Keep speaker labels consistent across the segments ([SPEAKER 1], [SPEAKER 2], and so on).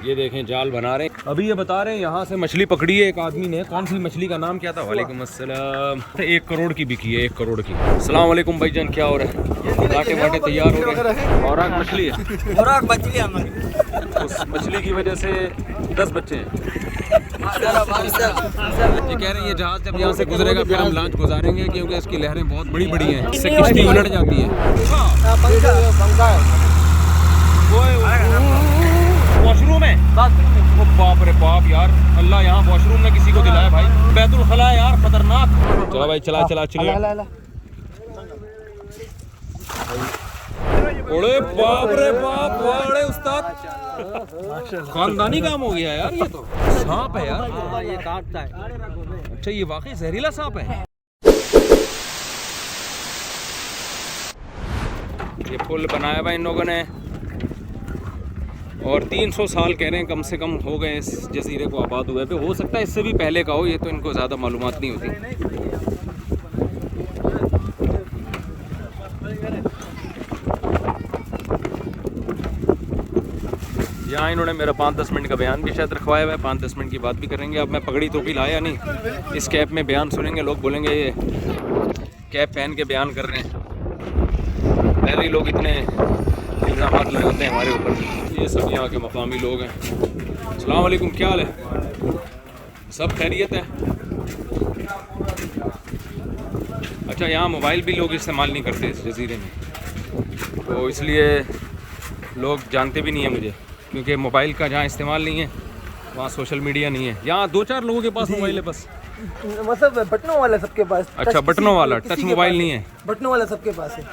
[SPEAKER 1] ये देखें जाल बना रहे हैं। अभी ये बता रहे हैं यहाँ से मछली पकड़ी है एक आदमी ने। कौन सी मछली का नाम क्या था? वालेकुम अस्सलाम। 1 करोड़ की बिकी है, 1 करोड़ की। अस्सलाम वालेकुम भाईजान, क्या हो रहा है? कांटे वाटे तैयार हो रहे हैं। और मछली है,
[SPEAKER 2] और मछली है।
[SPEAKER 1] उस मछली की वजह से 10 बच्चे हैं। ये कह रहे हैं ये जहाज जब यहाँ से गुजरेगा फिर हम लॉन्च गुजारेंगे, क्योंकि इसकी लहरें बहुत बड़ी बड़ी हैं, इससे किश्ती उलट जाती है। वॉशरूम है, ओ बाप रे बाप यार, अल्लाह यहाँ वॉशरूम में किसी को दिलाया भाई। बैतुल खला है यार, खतरनाक। चलो भाई चला चला चलो। ओए बाप रे बाप, वाड़े उस्ताद, खानदानी काम हो गया यार। ये तो सांप है यार,
[SPEAKER 2] ये काटता है।
[SPEAKER 1] अच्छा ये वाकई जहरीला सांप है। ये पुल बनाया हुआ इन लोगों ने और 300 साल कह रहे हैं कम से कम हो गए इस जजीरे को आबाद हुए पे। हो सकता है इससे भी पहले का हो, ये तो इनको ज़्यादा मालूमात नहीं होती। यहाँ इन्होंने मेरा 5-10 मिनट का बयान भी शायद रखवाया हुआ है। 5-10 मिनट की बात भी करेंगे। अब मैं पगड़ी टोपी लाया नहीं, इस कैप में बयान सुनेंगे लोग, बोलेंगे ये कैप पहन के बयान कर रहे हैं। पहले ही लोग इतने इल्ज़ाम लगाते हैं हमारे ऊपर। ये सब यहाँ के मकामी लोग हैं। अस्सलाम वालेकुम, क्या हाल है? सब खैरियत है? अच्छा, यहाँ मोबाइल भी लोग इस्तेमाल नहीं करते इस जजीरे में, तो इसलिए लोग जानते भी नहीं है मुझे, क्योंकि मोबाइल का जहाँ इस्तेमाल नहीं है वहाँ सोशल मीडिया नहीं है। यहाँ 2-4 लोगों के पास मोबाइल है बस,
[SPEAKER 2] मतलब बटनों वाला सबके पास।
[SPEAKER 1] अच्छा बटनों वाला, टच मोबाइल नहीं है।
[SPEAKER 2] बटनों वाला सबके पास है।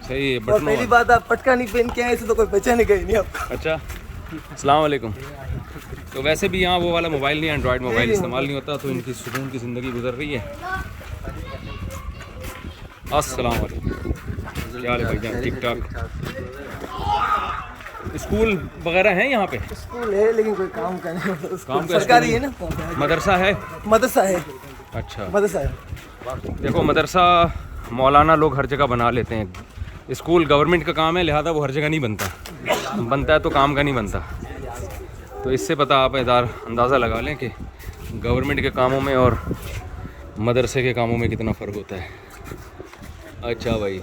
[SPEAKER 1] सही है,
[SPEAKER 2] और
[SPEAKER 1] बटनों
[SPEAKER 2] पहली बात, आप पटका नहीं पहन के आए इसे तो कोई पहचाने गए नहीं आपको।
[SPEAKER 1] अच्छा, अस्सलाम वालेकुम। तो वैसे भी यहाँ वो वाला मोबाइल नहीं, एंड्रॉयड मोबाइल इस्तेमाल नहीं होता, तो इनकी सुकून की ज़िंदगी गुजर रही है। अस्सलाम वालेकुम, क्या हाल है भाईजान? ठीक ठाक। स्कूल वगैरह हैं यहाँ पे?
[SPEAKER 2] स्कूल है लेकिन कोई काम का नहीं,
[SPEAKER 1] काम का
[SPEAKER 2] सरकारी है ना।
[SPEAKER 1] मदरसा है?
[SPEAKER 2] मदरसा है।
[SPEAKER 1] अच्छा,
[SPEAKER 2] मदरसा है।
[SPEAKER 1] देखो मदरसा मौलाना लोग हर जगह बना लेते हैं, स्कूल गवर्नमेंट का काम है, लिहाजा वो हर जगह नहीं बनता है तो काम का नहीं बनता। तो इससे पता आप अंदाज़ा लगा लें कि गवर्नमेंट के कामों में और मदरसे के कामों में कितना फ़र्क होता है। अच्छा भाई,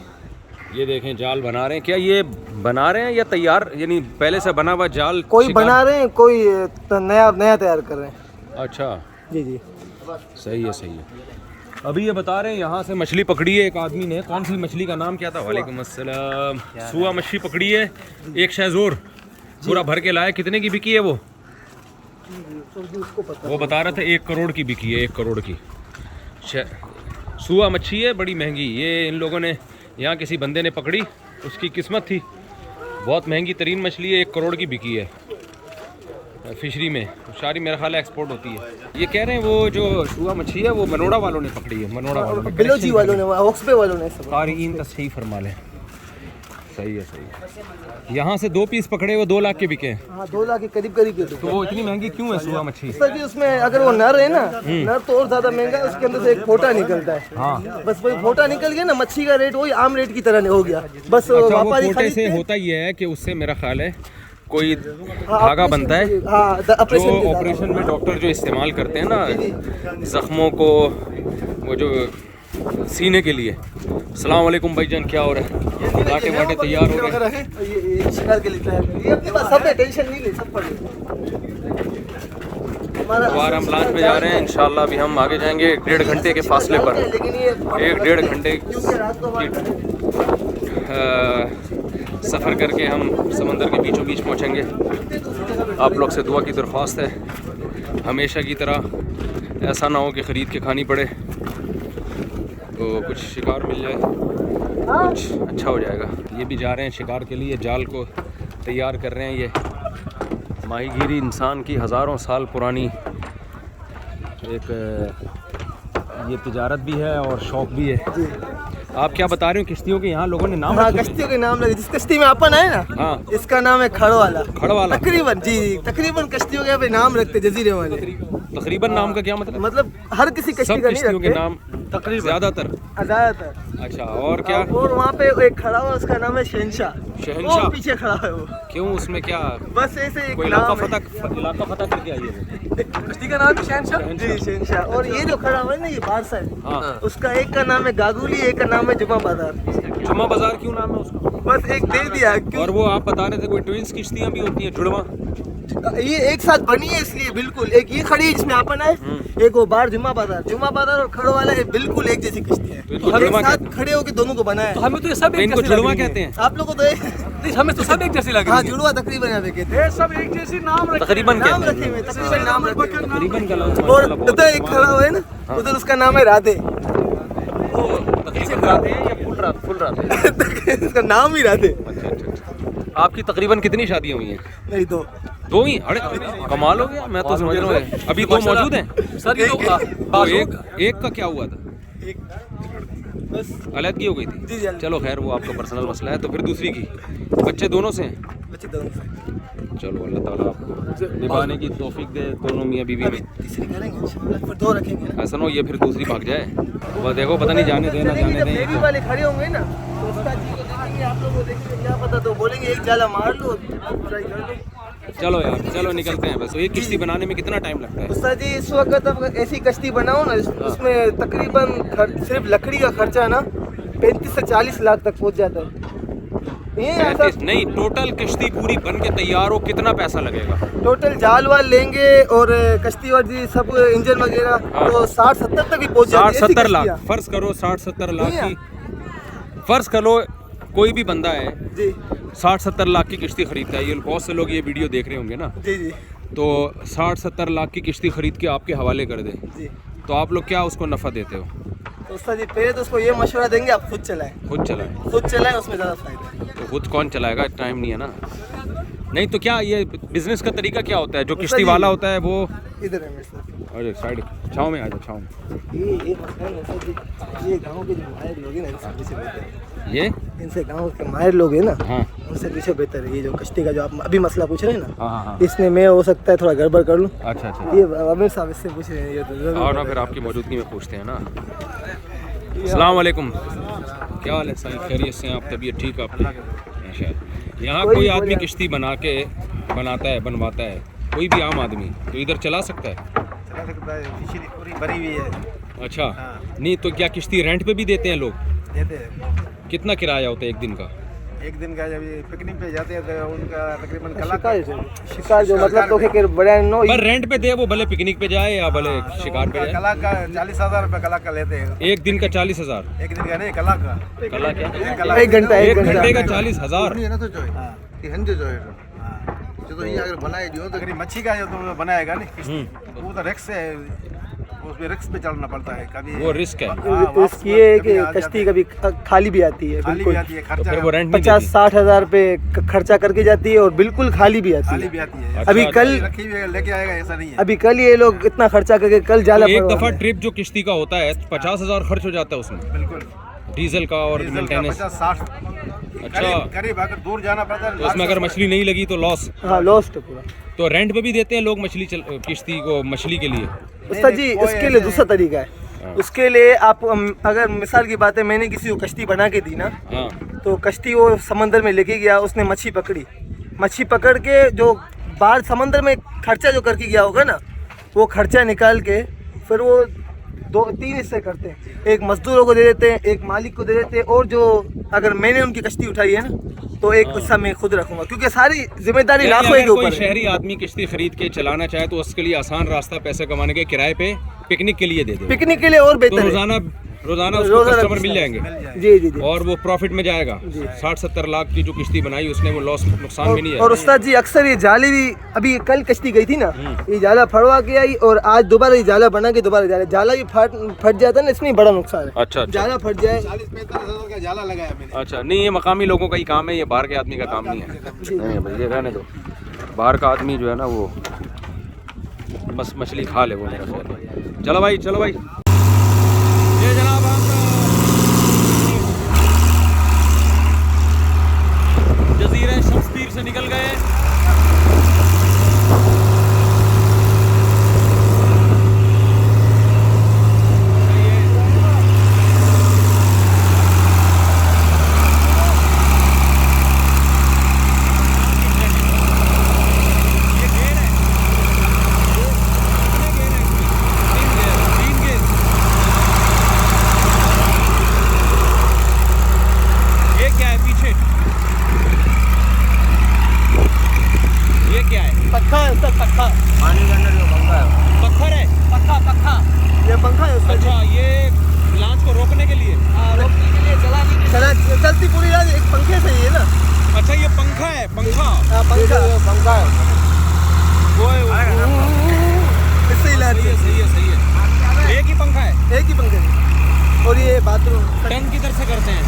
[SPEAKER 1] ये देखें जाल बना रहे हैं। क्या ये बना रहे हैं या तैयार, यानी पहले से बना हुआ जाल?
[SPEAKER 2] कोई बना रहे हैं, कोई नया तैयार कर रहे हैं।
[SPEAKER 1] अच्छा
[SPEAKER 2] जी जी,
[SPEAKER 1] सही है सही है। अभी ये बता रहे हैं यहाँ से मछली पकड़ी है एक आदमी ने। कौन सी मछली का नाम क्या था? वालेकुम अस्सलाम। सुआ मछली पकड़ी है, एक शेज़ोर पूरा भर के लाया। कितने की बिकी है वो? वो बता रहा था 1 करोड़ की बिकी है, 1 करोड़ की। सुआ मच्छी है, बड़ी महंगी। ये इन लोगों ने यहाँ किसी बंदे ने पकड़ी, उसकी किस्मत थी। बहुत महंगी तरीन मछली है, 1 करोड़ की बिकी है फिशरी में। सारी मेरा ख्याल है एक्सपोर्ट होती है। ये कह रहे हैं वो जो सुआ मछली है वो मनोड़ा वालों ने पकड़ी है, मनोड़ा वालों ने,
[SPEAKER 2] बिलोजी वालों ने, ऑक्सबे वालों ने।
[SPEAKER 1] इन सही फरमा लें। सही है सही है। यहाँ से 2 पीस पकड़े, वो 2 लाख के बिके हैं।
[SPEAKER 2] हाँ, 2 लाख के करीब करीब के।
[SPEAKER 1] तो वो इतनी महंगी क्यों है सुआ मछली?
[SPEAKER 2] सर जी, उसमें अगर वो नर है ना, नर तो और ज्यादा महंगा है। उसके अंदर से एक फोटा निकलता है।
[SPEAKER 1] हाँ,
[SPEAKER 2] बस वही फोटा निकल गया ना, मच्छी का रेट वही आम रेट की तरह हो गया। बस
[SPEAKER 1] अच्छा, वो
[SPEAKER 2] व्यापारी
[SPEAKER 1] फोटे से होता ये है कि उससे मेरा ख्याल है कोई धागा बनता है, जो ऑपरेशन में डॉक्टर जो इस्तेमाल करते हैं ना जख्मों को, वो जो सीने के लिए। अस्सलाम वालेकुम भाईजान, क्या हो रहा है? कांटे वाटे तैयार हो रहे हैं।
[SPEAKER 2] ये शिकार के लिए ये अपने पास सब है, टेंशन नहीं ले, सब पर
[SPEAKER 1] दोबारा हम लॉन्च पे जा रहे हैं इंशाल्लाह। अभी हम आगे जाएंगे 1-1.5 घंटे के फासले पर। 1-1.5 घंटे सफ़र करके हम समंदर के बीचों बीच पहुँचेंगे। आप लोग से दुआ की दरख्वास्त है, हमेशा की तरह ऐसा ना हो कि ख़रीद के खानी पड़े, तो कुछ शिकार मिल जाए, कुछ अच्छा हो जाएगा। ये भी जा रहे हैं शिकार के लिए, जाल को तैयार कर रहे हैं। ये माहीगीरी इंसान की हज़ारों साल पुरानी एक ये तिजारत भी है और शौक़ भी है। आप क्या बता रहे हो? किश्तियों के यहाँ लोगों ने नाम?
[SPEAKER 2] हाँ, कश्तियों के नाम लगे। जिस कश्ती में अपन आए ना,
[SPEAKER 1] हाँ,
[SPEAKER 2] इसका नाम है खड़वाला।
[SPEAKER 1] खड़वाला
[SPEAKER 2] तकरीबन, जी तकरीबन कश्तियों के नाम रखते जजीरे वाले।
[SPEAKER 1] तकरीबन नाम का क्या मतलब?
[SPEAKER 2] मतलब हर किसी कश्ती का नहीं
[SPEAKER 1] कश्तियों के
[SPEAKER 2] रखते।
[SPEAKER 1] नाम
[SPEAKER 2] तकरीबन
[SPEAKER 1] ज्यादातर।
[SPEAKER 2] ज्यादातर।
[SPEAKER 1] अच्छा, और क्या?
[SPEAKER 2] और वहाँ पे एक खड़ा हुआ, उसका नाम है शहनशाह।
[SPEAKER 1] शहनशाह?
[SPEAKER 2] वो पीछे खड़ा है वो।
[SPEAKER 1] क्यों, उसमें क्या?
[SPEAKER 2] बस ऐसे एक
[SPEAKER 1] कोई
[SPEAKER 2] नाम
[SPEAKER 1] इलाका फतह करके आई है
[SPEAKER 2] कश्ती का नाम शहनशाह। जी शहनशाह। और ये जो खड़ा हुआ है ना, ये बारसा है।
[SPEAKER 1] हाँ।
[SPEAKER 2] उसका एक का नाम है गागुली, एक का नाम है जुमा बाजार।
[SPEAKER 1] जुम्मा बाजार क्यों नाम है उसका?
[SPEAKER 2] बस एक दे दिया।
[SPEAKER 1] और वो आप बता रहे थे कोई ट्विंस किश्तियाँ भी होती हैं, जुड़वा?
[SPEAKER 2] ये एक साथ बनी है इसलिए बिल्कुल। एक ये खड़ी है जिसमें अपन है, एक वो बार जुम्मा बाजार और खड़ो वाला है, बिल्कुल एक जैसी किश्ती है।
[SPEAKER 1] तो इनको
[SPEAKER 2] एक
[SPEAKER 1] जुड़वा
[SPEAKER 2] साथ खड़े होके दोनों को बनाया है।
[SPEAKER 3] हमें तो ये सब एक
[SPEAKER 1] इनको
[SPEAKER 3] जैसी
[SPEAKER 1] जुड़वा
[SPEAKER 3] लग रही
[SPEAKER 1] कहते
[SPEAKER 3] है।
[SPEAKER 1] हैं?
[SPEAKER 2] आप लोगों को तो
[SPEAKER 3] हमें तो सब एक जैसी लग
[SPEAKER 2] हाँ,
[SPEAKER 3] रही है।
[SPEAKER 2] जुड़वा तकरीबन यहाँ पे कहते हैं।
[SPEAKER 3] सब एक जैसी नाम रखे
[SPEAKER 1] तकरीबन
[SPEAKER 2] नाम
[SPEAKER 1] कहते
[SPEAKER 2] रखे
[SPEAKER 1] हैं।
[SPEAKER 2] हुए, तकरीबन नाम रखे हुए।
[SPEAKER 1] तकरीबन का नाम
[SPEAKER 2] और उधर एक खड़ा हुआ है ना, उधर उसका नाम है राधे।
[SPEAKER 1] तकरीबन रात है या फुल रात है?
[SPEAKER 2] इसका नाम ही राधे।
[SPEAKER 1] अच्छा अच्छा अच्छा। आपकी तकरीबन कितनी शादियाँ हुई हैं?
[SPEAKER 2] नहीं तो
[SPEAKER 1] दो ही? अरे कमाल हो गया, मैं तो समझ रहा हूँ अभी दो मौजूद हैं।
[SPEAKER 3] सर ये
[SPEAKER 1] तो एक का क्या हुआ था?
[SPEAKER 2] एक बस
[SPEAKER 1] अलग हो गई थी?
[SPEAKER 2] जी जी।
[SPEAKER 1] चलो खैर, वो आपका पर्सनल मसला है। तो फिर दूसरी की बच्चे दोनों से हैं?
[SPEAKER 2] बच्चे दोनों से।
[SPEAKER 1] चलो अल्लाह ताला आपको निभाने की तौफीक दे दोनों मियाँ बीवी
[SPEAKER 2] अभी
[SPEAKER 1] में।
[SPEAKER 2] तीसरी करेंगे इंशाल्लाह, फिर दो रखेंगे ना।
[SPEAKER 1] ऐसा ना हो ये फिर दूसरी भाग जाए। वो देखो, पता नहीं जाने देना
[SPEAKER 2] चलेंगे,
[SPEAKER 1] जाने
[SPEAKER 2] जब बेबी
[SPEAKER 1] दें।
[SPEAKER 2] वाले खड़े होंगे ना तो उसका जी को देखेंगे, आप लोग को देखेंगे, क्या पता तो बोलेंगे एक जाला मार लो, ट्राई कर लो।
[SPEAKER 1] चलो यार, चलो निकलते हैं। बस एक किश्ती बनाने में कितना टाइम लगता है?
[SPEAKER 2] उस्ताद जी इस वक्त अब ऐसी कश्ती बनाओ ना, उसमें तकरीबन सिर्फ लकड़ी का खर्चा ना 35 से 40 लाख तक पहुंच जाता है। ये ऐसा
[SPEAKER 1] 35 नहीं, टोटल किश्ती पूरी बन के तैयार हो कितना पैसा लगेगा?
[SPEAKER 2] टोटल जाल वाल लेंगे और कश्ती और जी सब इंजन वगैरह
[SPEAKER 1] हाँ।
[SPEAKER 2] तो 60-70 तक ही पहुंच जाती है।
[SPEAKER 1] 60-70
[SPEAKER 2] ऐसी
[SPEAKER 1] लाख
[SPEAKER 2] कश्तियाँ।
[SPEAKER 1] फर्ज करो, 60-70 लाख
[SPEAKER 2] नहीं
[SPEAKER 1] की फर्ज करो कोई भी बंदा है
[SPEAKER 2] जी
[SPEAKER 1] 60-70 लाख की किश्ती खरीदता है। ये बहुत से लोग ये वीडियो देख रहे होंगे ना,
[SPEAKER 2] जी जी
[SPEAKER 1] तो 60-70 लाख की किश्ती खरीद के आपके हवाले कर दे,
[SPEAKER 2] जी।
[SPEAKER 1] तो आप लोग क्या उसको नफ़ा देते हो?
[SPEAKER 2] तो उस्ताद जी पहले तो उसको ये मशवरा देंगे आप खुद चलाएं,
[SPEAKER 1] खुद चलाएं।
[SPEAKER 2] उसमें ज़्यादा फायदा है।
[SPEAKER 1] तो खुद कौन चलाएगा, टाइम नहीं है ना। नहीं तो क्या ये बिजनेस का तरीका क्या होता है? जो
[SPEAKER 2] उसका
[SPEAKER 1] किश्ती
[SPEAKER 2] जी-
[SPEAKER 1] वाला होता है वो
[SPEAKER 2] इधर है मेरे साथ।
[SPEAKER 1] अरे साइड छाँव में आ जाओ, छाँव में।
[SPEAKER 2] ये एक मसला है उस्ताद जी, ये गाँव के जो माहिर लोग हैं ना इनसे पीछे बेहतर है।
[SPEAKER 1] ये
[SPEAKER 2] इनसे गाँव के माहिर लोग हैं ना,
[SPEAKER 1] हाँ
[SPEAKER 2] उनसे पीछे बेहतर है। ये जो कश्ती का जो आप अभी मसला पूछ रहे हैं ना,
[SPEAKER 1] हाँ हाँ।
[SPEAKER 2] इसमें मैं हो सकता है थोड़ा गड़बड़ कर लूँ।
[SPEAKER 1] अच्छा अच्छा।
[SPEAKER 2] ये आमिर साहब इससे पूछ रहे हैं, ये तो जरूर
[SPEAKER 1] और ना फिर आपकी मौजूदगी में पूछते हैं ना। अस्सलाम वालेकुम, क्या हाल है साईं? खैरियत से हैं आप? तबीयत ठीक है आपकी? माशाअल्लाह। यहाँ कोई आदमी किश्ती बनाता है, बनवाता है, कोई भी आम आदमी तो इधर चला सकता है?
[SPEAKER 4] चला सकता है, पिछली पूरी भरी हुई है।
[SPEAKER 1] अच्छा, नहीं तो क्या किश्ती रेंट पे भी देते हैं लोग?
[SPEAKER 4] देते हैं।
[SPEAKER 1] कितना किराया होता है एक दिन का?
[SPEAKER 4] एक दिन का जब ये पिकनिक पे जाते हैं तो उनका तकरीबन कला
[SPEAKER 2] शिकार जो मतलब तो के बड़ा नो
[SPEAKER 1] पर रेंट पे दे, वो भले पिकनिक पे जाए या भले शिकार पे जाए।
[SPEAKER 4] कला का 40,000 रुपये कला का लेते हैं।
[SPEAKER 1] एक दिन का 40,000?
[SPEAKER 4] एक दिन का नहीं, कला का।
[SPEAKER 1] कला क्या?
[SPEAKER 4] कला
[SPEAKER 2] एक घंटा
[SPEAKER 1] एक घंटे का 40,000?
[SPEAKER 4] अगर मच्छी का जो तुम बनाएगा नहीं, वो तो रिक्स है, उसमें रिक्स पे चढ़ना पड़ता है। कभी
[SPEAKER 1] वो रिस्क है।
[SPEAKER 2] रिस्क ये है कि कश्ती कभी खाली भी आती है,
[SPEAKER 4] खाली भी
[SPEAKER 2] बिल्कुल
[SPEAKER 4] आती है,
[SPEAKER 1] तो फिर
[SPEAKER 4] खर्चा
[SPEAKER 1] वो रेंट नहीं
[SPEAKER 2] 50-60 हज़ार रुपये खर्चा करके जाती है और बिल्कुल खाली भी आती
[SPEAKER 4] खाली
[SPEAKER 2] है।
[SPEAKER 4] भी आती है।
[SPEAKER 1] अच्छा,
[SPEAKER 2] अभी
[SPEAKER 1] अच्छा।
[SPEAKER 2] कल
[SPEAKER 4] रखी हुई है, लेके आएगा ऐसा नहीं है।
[SPEAKER 2] अभी कल ये लोग इतना खर्चा करके कल जाला
[SPEAKER 1] एक
[SPEAKER 2] पड़वा
[SPEAKER 1] दफा
[SPEAKER 2] रहे हैं।
[SPEAKER 1] ट्रिप जो किश्ती का होता है 50,000 खर्च हो जाता है उसमें,
[SPEAKER 4] बिल्कुल
[SPEAKER 1] डीजल का और
[SPEAKER 4] डीजल का
[SPEAKER 1] मेंटेनेंस।
[SPEAKER 4] 50-60।
[SPEAKER 1] अच्छा।
[SPEAKER 4] करीब अगर दूर जाना पड़ता है
[SPEAKER 1] तो उसमें अगर मछली नहीं लगी तो लॉस।
[SPEAKER 2] हाँ लॉस्ट है पूरा।
[SPEAKER 1] तो रेंट पे भी देते हैं लोग किश्ती को मछली के लिए?
[SPEAKER 2] उस्ताद जी
[SPEAKER 4] कोई
[SPEAKER 2] उसके लिए
[SPEAKER 4] ऐसे-
[SPEAKER 2] दूसरा तरीका है। उसके लिए आप अगर मिसाल की बात है, मैंने किसी को कश्ती बना के दी ना,
[SPEAKER 1] हाँ
[SPEAKER 2] तो कश्ती वो समंदर में लेके गया, उसने मच्छी पकड़ी, मच्छी पकड़ के जो बाहर समंदर में खर्चा जो करके गया होगा ना, वो खर्चा निकाल के फिर वो 2-3 हिस्से करते हैं। एक मजदूरों को दे देते हैं, एक मालिक को दे देते हैं, और जो अगर मैंने उनकी कश्ती उठाई है ना तो एक हिस्सा मैं खुद रखूंगा, क्योंकि सारी जिम्मेदारी
[SPEAKER 1] यानी
[SPEAKER 2] लाखों
[SPEAKER 1] अगर
[SPEAKER 2] के
[SPEAKER 1] कोई
[SPEAKER 2] ऊपर है।
[SPEAKER 1] शहरी आदमी किश्ती खरीद के चलाना चाहे तो उसके लिए आसान रास्ता पैसे कमाने के, किराए पे पिकनिक के लिए दे दे,
[SPEAKER 2] पिकनिक के लिए और
[SPEAKER 1] तो
[SPEAKER 2] बेहतर है।
[SPEAKER 1] रोजाना उसको
[SPEAKER 2] रोजाना
[SPEAKER 1] कस्टमर मिल जाएंगे
[SPEAKER 2] जी जी जी।
[SPEAKER 1] और वो प्रॉफिट में जाएगा। 60-70 लाख की जो किश्ती बनाई उसने, वो लॉस नुकसान भी नहीं
[SPEAKER 2] और
[SPEAKER 1] है।
[SPEAKER 2] उस्ताद जी अक्सर ये जाले भी, अभी कल कश्ती गई थी ना, ये जाला फड़वा के आई और आज दोबारा ये जाला बना के दोबारा जाला भी फट जाता है ना, इसमें बड़ा नुकसान है।
[SPEAKER 1] अच्छा अच्छा
[SPEAKER 2] जाला फट जाए
[SPEAKER 4] 40-45 हज़ार का जाला लगाया मैंने।
[SPEAKER 1] अच्छा। नहीं, ये मकामी लोगों का ही काम है, ये बाहर के आदमी का काम नहीं है। नहीं भाई, ये रहने दो। बाहर का आदमी जो है ना वो बस मछली खा ले, वो मेरा ख्याल है। चलो भाई, चलो भाई। ये जनाब हम जजीरे शमस्तीर से निकल गए।
[SPEAKER 2] पंखा है उसका, पंखा।
[SPEAKER 3] पानी के अंदर जो पंखा है,
[SPEAKER 1] पत्थर है।
[SPEAKER 3] पक्का पक्का।
[SPEAKER 2] ये पंखा है उसका।
[SPEAKER 1] अच्छा, ये लॉन्च को रोकने के लिए।
[SPEAKER 3] रोकने के लिए, चलाने के लिए।
[SPEAKER 2] चलती पूरी रात एक पंखे से ही है ना।
[SPEAKER 1] अच्छा, ये पंखा है, पंखा।
[SPEAKER 2] हाँ पंखा,
[SPEAKER 3] पंखा है।
[SPEAKER 1] वो
[SPEAKER 2] इससे ही लाती है।
[SPEAKER 1] सही है, सही है। एक ही पंखा है,
[SPEAKER 2] एक ही पंखे से। और ये बाथरूम
[SPEAKER 1] टर्न किधर से करते हैं?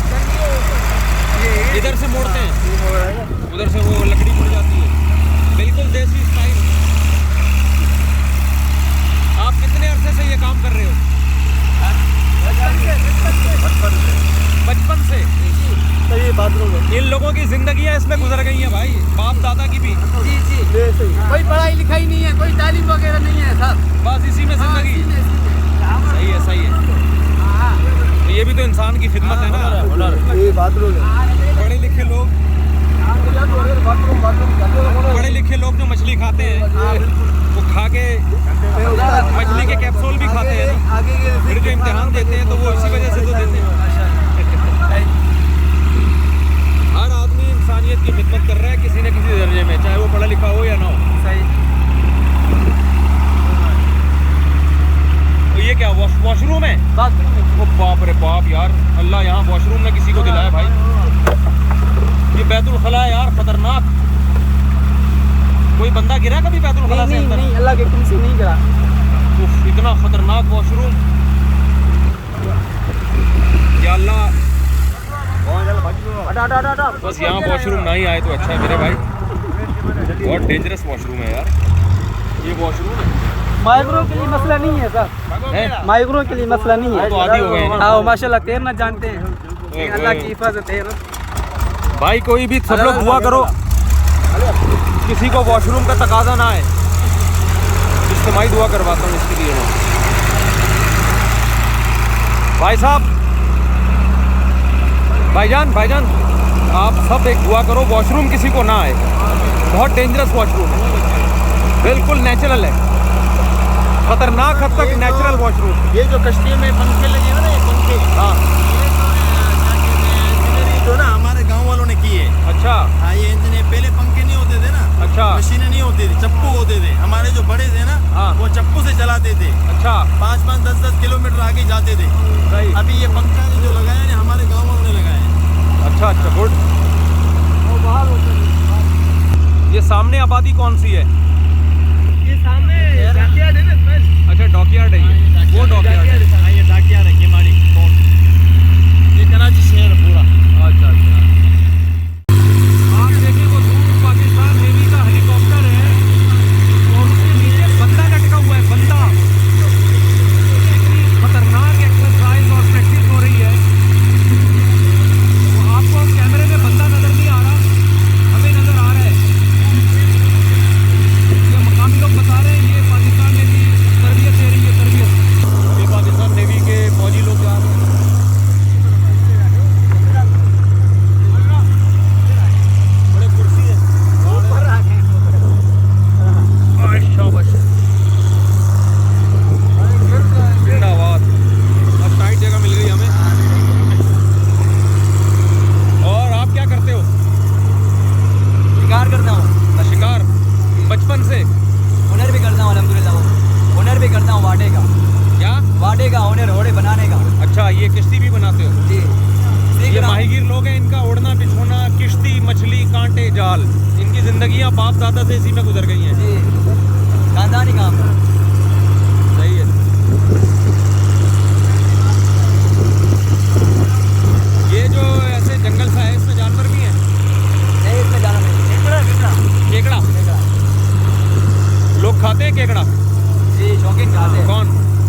[SPEAKER 1] इधर से मोड़ते हैं, उधर से वो लकड़ी मुड़ जाती है। बिल्कुल देसी स्टाइल। आप कितने अरसे से ये काम कर रहे हो? बचपन से।
[SPEAKER 2] तो ये बाथरूम है।
[SPEAKER 1] इन लोगों की जिंदगियां इसमें गुजर गई हैं भाई, बाप दादा की भी।
[SPEAKER 3] जी जी।
[SPEAKER 2] ये सही है।
[SPEAKER 3] कोई पढ़ाई लिखाई नहीं है, कोई तालीम वगैरह नहीं है सर।
[SPEAKER 1] बस इसी में जिंदगी। सही है, सही है। तो ये भी तो इंसान की खिदमत है ना।
[SPEAKER 2] ये बाथरूम है।
[SPEAKER 1] पढ़े लिखे लोग, पढ़े लिखे लोग जो मछली खाते हैं, वो खा के मछली के कैप्सूल भी खाते हैं ना।
[SPEAKER 2] आगे के
[SPEAKER 1] फिर जो इम्तिहान देते हैं तो वो इसी वजह से तो देते हैं। हर आदमी इंसानियत की खिदमत कर रहा है किसी न किसी दर्जे में, चाहे वो पढ़ा लिखा हो या ना हो।
[SPEAKER 3] सही।
[SPEAKER 1] तो ये क्या वॉशरूम है?
[SPEAKER 3] बाथरूम।
[SPEAKER 1] ओ बाप रे बाप यार, अल्लाह यहाँ वॉशरूम में किसी को दिलाया भाई। ये बैतुल खला है यार, खतरनाक। कोई बंदा गिरा कभी बैतुल खला से अंदर?
[SPEAKER 3] नहीं, अल्लाह के हुक्म से नहीं गिरा।
[SPEAKER 1] उफ, इतना खतरनाक वॉशरूम। या अल्लाह, बस यहाँ वॉशरूम ना ही आए तो अच्छा है मेरे भाई। बहुत डेंजरस वॉशरूम है यार ये वॉशरूम है।
[SPEAKER 3] माइग्रो के लिए मसला नहीं है सर,
[SPEAKER 1] है?
[SPEAKER 3] माइग्रो के लिए मसला नहीं है।
[SPEAKER 1] तो आदी हो गए हैं।
[SPEAKER 3] हाँ माशाल्लाह, तैरना जानते हैं। अल्लाह की हिफाजत है।
[SPEAKER 1] भाई कोई भी सब लोग दुआ करो किसी को वॉशरूम का तकाजा ना आए। इज्तिमाई दुआ करवाता हूँ इसके लिए मैं। भाई साहब, भाईजान आप सब एक दुआ करो वॉशरूम किसी को ना आए। बहुत डेंजरस वॉशरूम है, बिल्कुल नेचुरल है, खतरनाक हद तक नेचुरल वॉशरूम।
[SPEAKER 2] ये जो कश्तियों में पंखे लगे हैं ना, ये पंखे,
[SPEAKER 1] हाँ
[SPEAKER 4] जो ना हमारे गांव वालों ने किए।
[SPEAKER 1] अच्छा
[SPEAKER 4] हाँ, ये इंजन पहले पंखे नहीं होते थे ना,
[SPEAKER 1] अच्छा
[SPEAKER 4] मशीनें नहीं होती थी, चप्पू होते थे। हमारे जो बड़े थे ना,
[SPEAKER 1] हाँ।
[SPEAKER 4] वो चप्पू से चलाते थे।
[SPEAKER 1] अच्छा
[SPEAKER 4] 5-5, 10-10 किलोमीटर आगे जाते थे।
[SPEAKER 1] सही।
[SPEAKER 4] अभी ये पंखा जो लगाया ना, हमारे गांव वालों ने लगाया है।
[SPEAKER 1] अच्छा अच्छा गुड। ये सामने आबादी कौन सी है?
[SPEAKER 2] ये सामने डॉकयार्ड है ना।
[SPEAKER 1] अच्छा डॉकयार्ड है ये, वो डॉकयार्ड है।
[SPEAKER 4] हाँ, ये डाकियार्ड है, केमाड़ी कौन, ये कराची शहर पूरा।
[SPEAKER 1] अच्छा अच्छा। आप देखें वो दूर पाकिस्तान नेवी का हेलीकॉप्टर है और उसके नीचे बंदा लटका हुआ है, बंदा। इतनी खतरनाक एक्सरसाइज और प्रैक्टिस हो रही है। तो आपको कैमरे में बंदा नजर नहीं आ रहा, हमें नजर आ रहा है। ये मकामी लोग बता रहे हैं ये पाकिस्तान नेवी तरबियत दे रही है, तरबियत। ये पाकिस्तान नेवी के फौजी लोग जा रहे हैं। जिंदाबाद। अब टाइट जगह मिल गई हमें। और आप क्या करते हो?
[SPEAKER 3] शिकार करता हूँ,
[SPEAKER 1] शिकार बचपन से?
[SPEAKER 3] हुनर भी करता हूँ अल्हम्दुलिल्लाह। हुनर भी करता हूँ वाडे का,
[SPEAKER 1] क्या
[SPEAKER 3] वाडे का हुनर, घोड़े बनाने का।
[SPEAKER 1] अच्छा, ये किश्ती भी बनाते हो?
[SPEAKER 3] जी, सीख
[SPEAKER 1] ये
[SPEAKER 3] रहा हूँ।
[SPEAKER 1] माहीगीर लोग हैं, इनका उड़ना बिछोना, किश्ती, मछली, कांटे, जाल, इनकी जिंदगियां बाप दादा से इसी में गुजर गई हैं।
[SPEAKER 3] जी, खानदानी काम है।
[SPEAKER 1] सही है। ये जो ऐसे जंगल सा है, इसमें जानवर भी हैं?
[SPEAKER 3] नहीं, इसमें जाना नहीं।
[SPEAKER 1] केकड़ा लोग खाते हैं? केकड़ा
[SPEAKER 3] जी, शौकीन खाते हैं।
[SPEAKER 1] कौन?